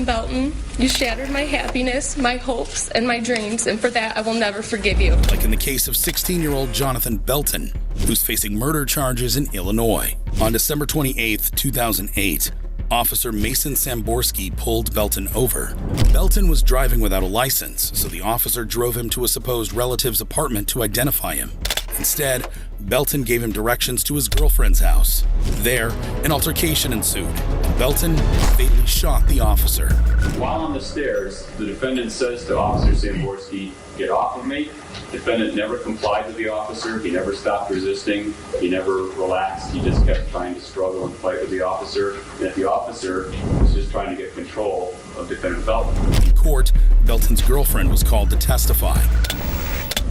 Belton, you shattered my happiness, my hopes, and my dreams, and for that I will never forgive you. Like in the case of 16-year-old Jonathan Belton, who's facing murder charges in Illinois. On December 28, 2008, Officer Mason Samborski pulled Belton over. Belton was driving without a license, so the officer drove him to a supposed relative's apartment to identify him. Instead, Belton gave him directions to his girlfriend's house. There, an altercation ensued, and Belton fatally shot the officer. While on the stairs, the defendant says to Officer Samborski, "Get off of me." Defendant never complied with the officer. He never stopped resisting. He never relaxed. He just kept trying to struggle and fight with the officer. And the officer was just trying to get control of defendant Belton. In court, Belton's girlfriend was called to testify.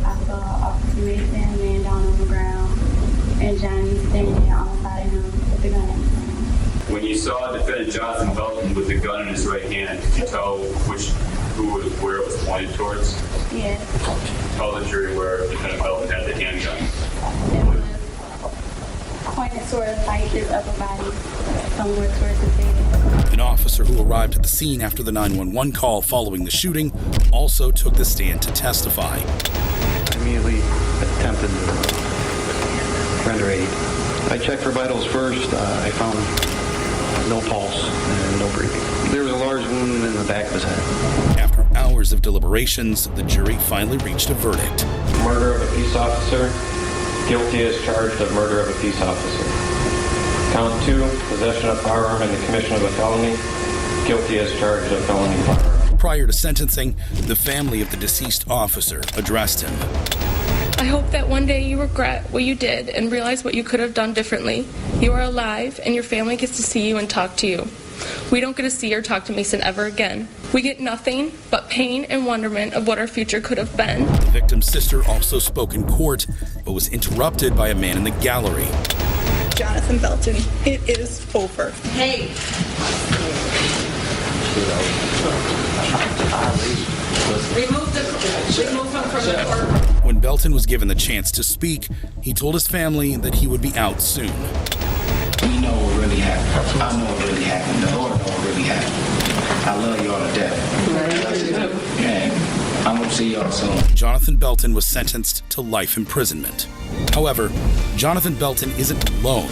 I saw Officer Mason laying down on the ground and Johnny standing there on the side of him with the gun in his hand. When you saw defendant Jonathan Belton with the gun in his right hand, could you tell where it was pointed towards? Yes. Tell the jury where defendant Belton had the handgun. It was pointed toward like his upper body, somewhere towards his face. An officer who arrived at the scene after the 911 call following the shooting also took the stand to testify. Immediately attempted to render aid. I checked for vitals first. I found no pulse and no breathing. There was a large wound in the back of his head. After hours of deliberations, the jury finally reached a verdict. Murder of a peace officer. Guilty as charged of murder of a peace officer. Count 2, possession of firearm and the commission of a felony. Guilty as charged of felony firearm. Prior to sentencing, the family of the deceased officer addressed him. I hope that one day you regret what you did and realize what you could have done differently. You are alive, and your family gets to see you and talk to you. We don't get to see or talk to Mason ever again. We get nothing but pain and wonderment of what our future could have been. The victim's sister also spoke in court, but was interrupted by a man in the gallery. Jonathan Belton, it is over. Hey. Remove him from the courtroom. When Belton was given the chance to speak, he told his family that he would be out soon. We know what really happened. I know what really happened. The Lord knows what really happened. I love y'all to death. And I'm going to see y'all soon. Jonathan Belton was sentenced to life imprisonment. However, Jonathan Belton isn't alone.